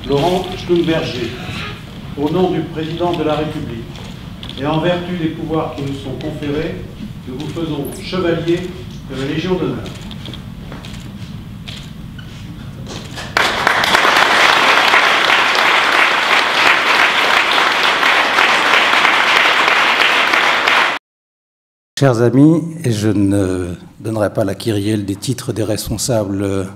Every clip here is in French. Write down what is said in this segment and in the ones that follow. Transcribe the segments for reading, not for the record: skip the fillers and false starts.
Laurent Schlumberger, au nom du Président de la République et en vertu des pouvoirs qui nous sont conférés, nous vous faisons chevalier de la Légion d'honneur. Chers amis, et je ne donnerai pas la kyrielle des titres des responsables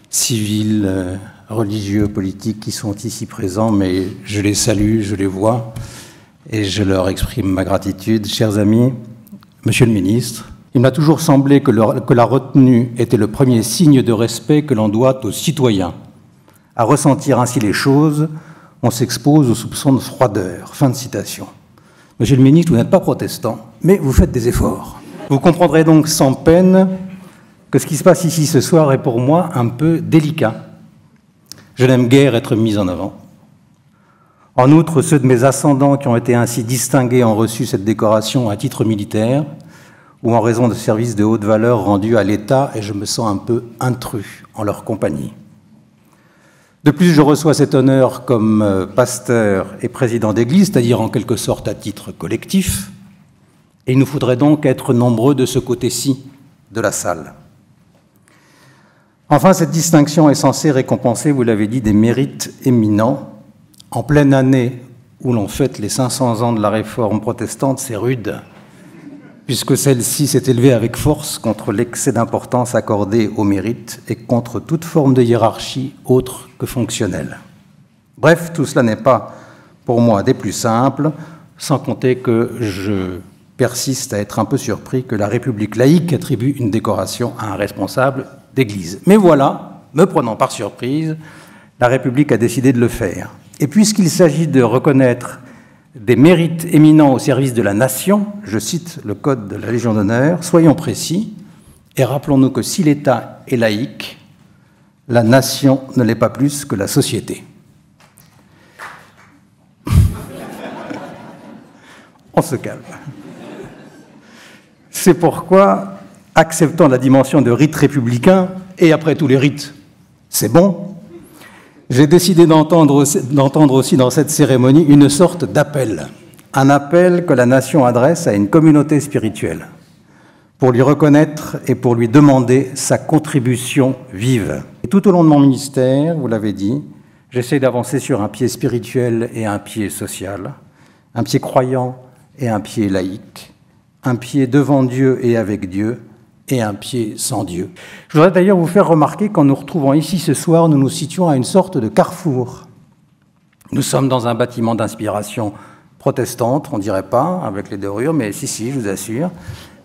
civils, religieux, politiques qui sont ici présents, mais je les salue, je les vois et je leur exprime ma gratitude. Chers amis, Monsieur le Ministre, il m'a toujours semblé que la retenue était le premier signe de respect que l'on doit aux citoyens. À ressentir ainsi les choses, on s'expose aux soupçons de froideur. Fin de citation. Monsieur le Ministre, vous n'êtes pas protestant, mais vous faites des efforts. Vous comprendrez donc sans peine que ce qui se passe ici ce soir est pour moi un peu délicat. Je n'aime guère être mis en avant. En outre, ceux de mes ascendants qui ont été ainsi distingués ont reçu cette décoration à titre militaire ou en raison de services de haute valeur rendus à l'État, et je me sens un peu intrus en leur compagnie. De plus, je reçois cet honneur comme pasteur et président d'église, c'est-à-dire en quelque sorte à titre collectif, et il nous faudrait donc être nombreux de ce côté-ci de la salle. Enfin, cette distinction est censée récompenser, vous l'avez dit, des mérites éminents. En pleine année où l'on fête les 500 ans de la réforme protestante, c'est rude, puisque celle-ci s'est élevée avec force contre l'excès d'importance accordé au mérite et contre toute forme de hiérarchie autre que fonctionnelle. Bref, tout cela n'est pas, pour moi, des plus simples, sans compter que je persiste à être un peu surpris que la République laïque attribue une décoration à un responsable d'église. Mais voilà, me prenant par surprise, la République a décidé de le faire. Et puisqu'il s'agit de reconnaître des mérites éminents au service de la nation, je cite le code de la Légion d'honneur, soyons précis et rappelons-nous que si l'État est laïque, la nation ne l'est pas plus que la société. On se calme. C'est pourquoi, acceptant la dimension de rite républicain, et après tous les rites, c'est bon, j'ai décidé d'entendre aussi dans cette cérémonie une sorte d'appel, un appel que la nation adresse à une communauté spirituelle, pour lui reconnaître et pour lui demander sa contribution vive. Et tout au long de mon ministère, vous l'avez dit, j'essaie d'avancer sur un pied spirituel et un pied social, un pied croyant et un pied laïque, un pied devant Dieu et avec Dieu, et un pied sans Dieu. Je voudrais d'ailleurs vous faire remarquer qu'en nous retrouvant ici ce soir, nous nous situons à une sorte de carrefour. Nous sommes dans un bâtiment d'inspiration protestante, on ne dirait pas, avec les dorures, mais si, je vous assure,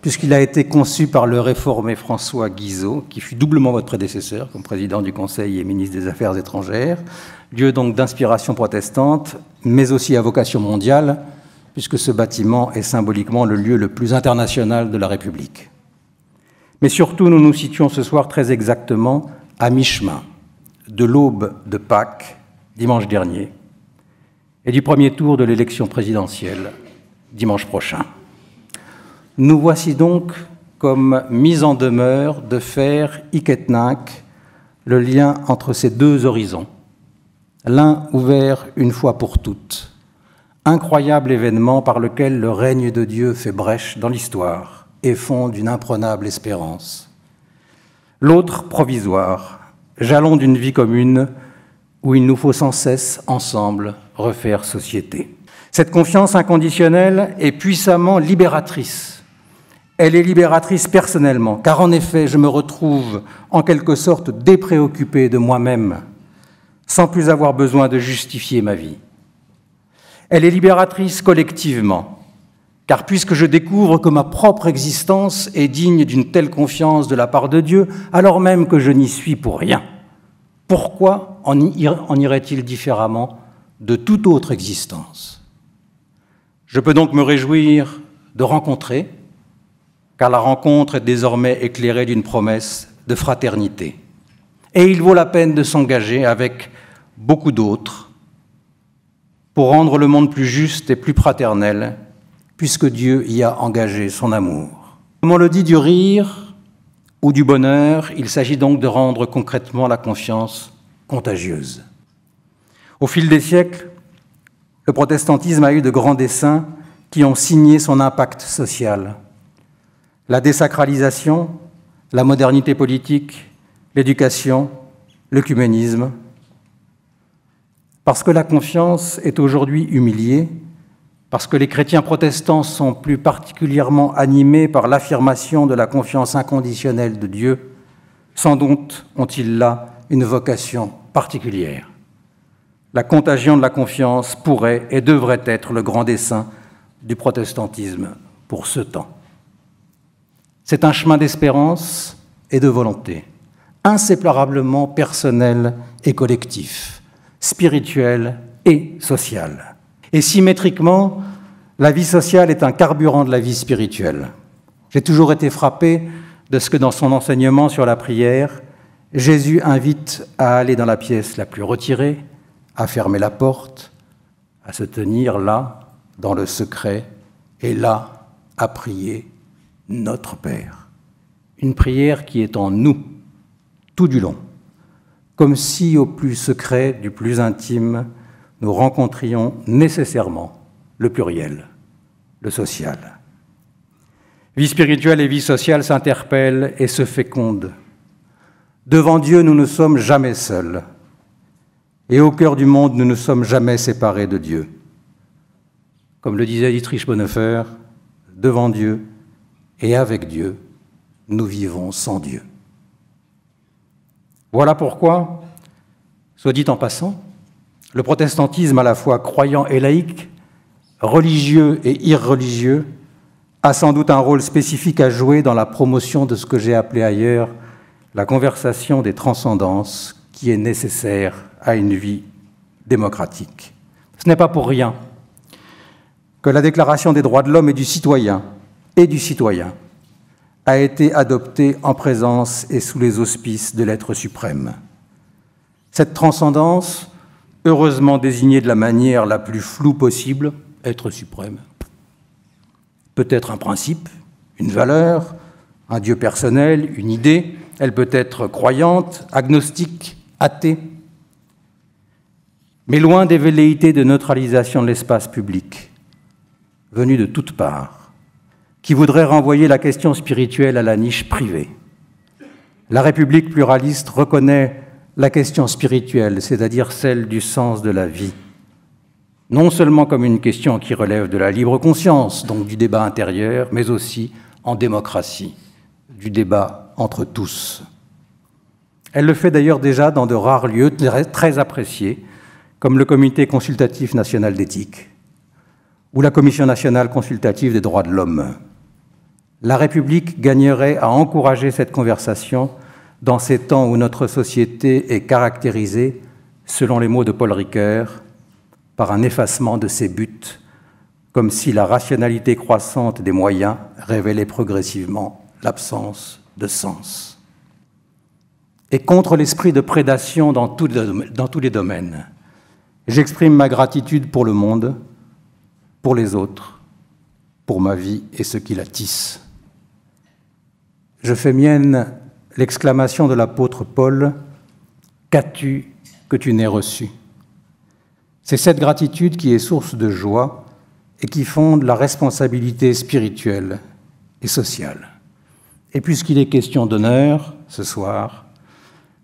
puisqu'il a été conçu par le réformé François Guizot, qui fut doublement votre prédécesseur comme président du Conseil et ministre des Affaires étrangères, lieu donc d'inspiration protestante, mais aussi à vocation mondiale, puisque ce bâtiment est symboliquement le lieu le plus international de la République. Mais surtout, nous nous situons ce soir très exactement à mi-chemin de l'aube de Pâques, dimanche dernier, et du premier tour de l'élection présidentielle, dimanche prochain. Nous voici donc comme mis en demeure de faire hic et nunc le lien entre ces deux horizons, l'un ouvert une fois pour toutes, incroyable événement par lequel le règne de Dieu fait brèche dans l'histoire et fonde une imprenable espérance. L'autre provisoire, jalon d'une vie commune où il nous faut sans cesse, ensemble, refaire société. Cette confiance inconditionnelle est puissamment libératrice. Elle est libératrice personnellement, car en effet, je me retrouve en quelque sorte dépréoccupé de moi-même, sans plus avoir besoin de justifier ma vie. Elle est libératrice collectivement, car puisque je découvre que ma propre existence est digne d'une telle confiance de la part de Dieu, alors même que je n'y suis pour rien, pourquoi en irait-il différemment de toute autre existence? Je peux donc me réjouir de rencontrer, car la rencontre est désormais éclairée d'une promesse de fraternité. Et il vaut la peine de s'engager avec beaucoup d'autres pour rendre le monde plus juste et plus fraternel, puisque Dieu y a engagé son amour. Comme on le dit du rire ou du bonheur, il s'agit donc de rendre concrètement la confiance contagieuse. Au fil des siècles, le protestantisme a eu de grands desseins qui ont signé son impact social. La désacralisation, la modernité politique, l'éducation, l'œcuménisme. Parce que la confiance est aujourd'hui humiliée, parce que les chrétiens protestants sont plus particulièrement animés par l'affirmation de la confiance inconditionnelle de Dieu, sans doute ont-ils là une vocation particulière. La contagion de la confiance pourrait et devrait être le grand dessein du protestantisme pour ce temps. C'est un chemin d'espérance et de volonté, inséparablement personnel et collectif, spirituel et social. Et symétriquement, la vie sociale est un carburant de la vie spirituelle. J'ai toujours été frappé de ce que dans son enseignement sur la prière, Jésus invite à aller dans la pièce la plus retirée, à fermer la porte, à se tenir là, dans le secret, et là, à prier notre Père. Une prière qui est en nous, tout du long, comme si au plus secret, du plus intime, nous rencontrions nécessairement le pluriel, le social. Vie spirituelle et vie sociale s'interpellent et se fécondent. Devant Dieu, nous ne sommes jamais seuls. Et au cœur du monde, nous ne sommes jamais séparés de Dieu. Comme le disait Dietrich Bonhoeffer, devant Dieu et avec Dieu, nous vivons sans Dieu. Voilà pourquoi, soit dit en passant, le protestantisme à la fois croyant et laïque, religieux et irreligieux, a sans doute un rôle spécifique à jouer dans la promotion de ce que j'ai appelé ailleurs la conversation des transcendances qui est nécessaire à une vie démocratique. Ce n'est pas pour rien que la Déclaration des droits de l'homme et du citoyen a été adoptée en présence et sous les auspices de l'être suprême. Cette transcendance, heureusement désignée de la manière la plus floue possible, être suprême, peut être un principe, une valeur, un Dieu personnel, une idée, elle peut être croyante, agnostique, athée, mais loin des velléités de neutralisation de l'espace public, venues de toutes parts, qui voudraient renvoyer la question spirituelle à la niche privée. La République pluraliste reconnaît la question spirituelle, c'est-à-dire celle du sens de la vie, non seulement comme une question qui relève de la libre conscience, donc du débat intérieur, mais aussi, en démocratie, du débat entre tous. Elle le fait d'ailleurs déjà dans de rares lieux très appréciés, comme le Comité consultatif national d'éthique ou la Commission nationale consultative des droits de l'homme. La République gagnerait à encourager cette conversation dans ces temps où notre société est caractérisée, selon les mots de Paul Ricoeur, par un effacement de ses buts, comme si la rationalité croissante des moyens révélait progressivement l'absence de sens. Et contre l'esprit de prédation dans tous les domaines, j'exprime ma gratitude pour le monde, pour les autres, pour ma vie et ceux qui la tissent. Je fais mienne l'exclamation de l'apôtre Paul « Qu'as-tu que tu n'aies reçu ?» C'est cette gratitude qui est source de joie et qui fonde la responsabilité spirituelle et sociale. Et puisqu'il est question d'honneur ce soir,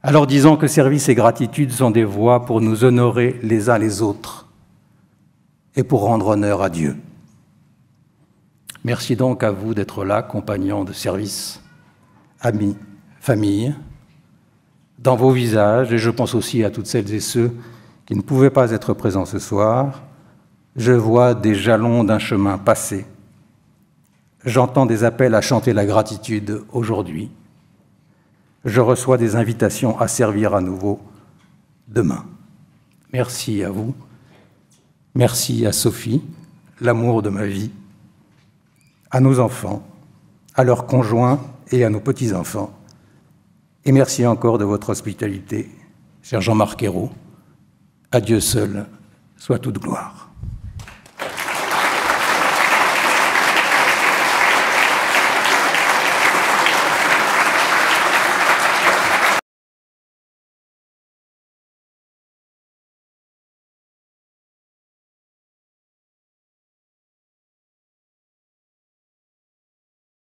alors disons que service et gratitude sont des voies pour nous honorer les uns les autres et pour rendre honneur à Dieu. Merci donc à vous d'être là, compagnons de service, amis, famille, dans vos visages, et je pense aussi à toutes celles et ceux qui ne pouvaient pas être présents ce soir. Je vois des jalons d'un chemin passé. J'entends des appels à chanter la gratitude aujourd'hui. Je reçois des invitations à servir à nouveau demain. Merci à vous. Merci à Sophie, l'amour de ma vie, à nos enfants, à leurs conjoints et à nos petits-enfants. Et merci encore de votre hospitalité, cher Jean-Marc Ayrault. À Dieu seul soit toute gloire.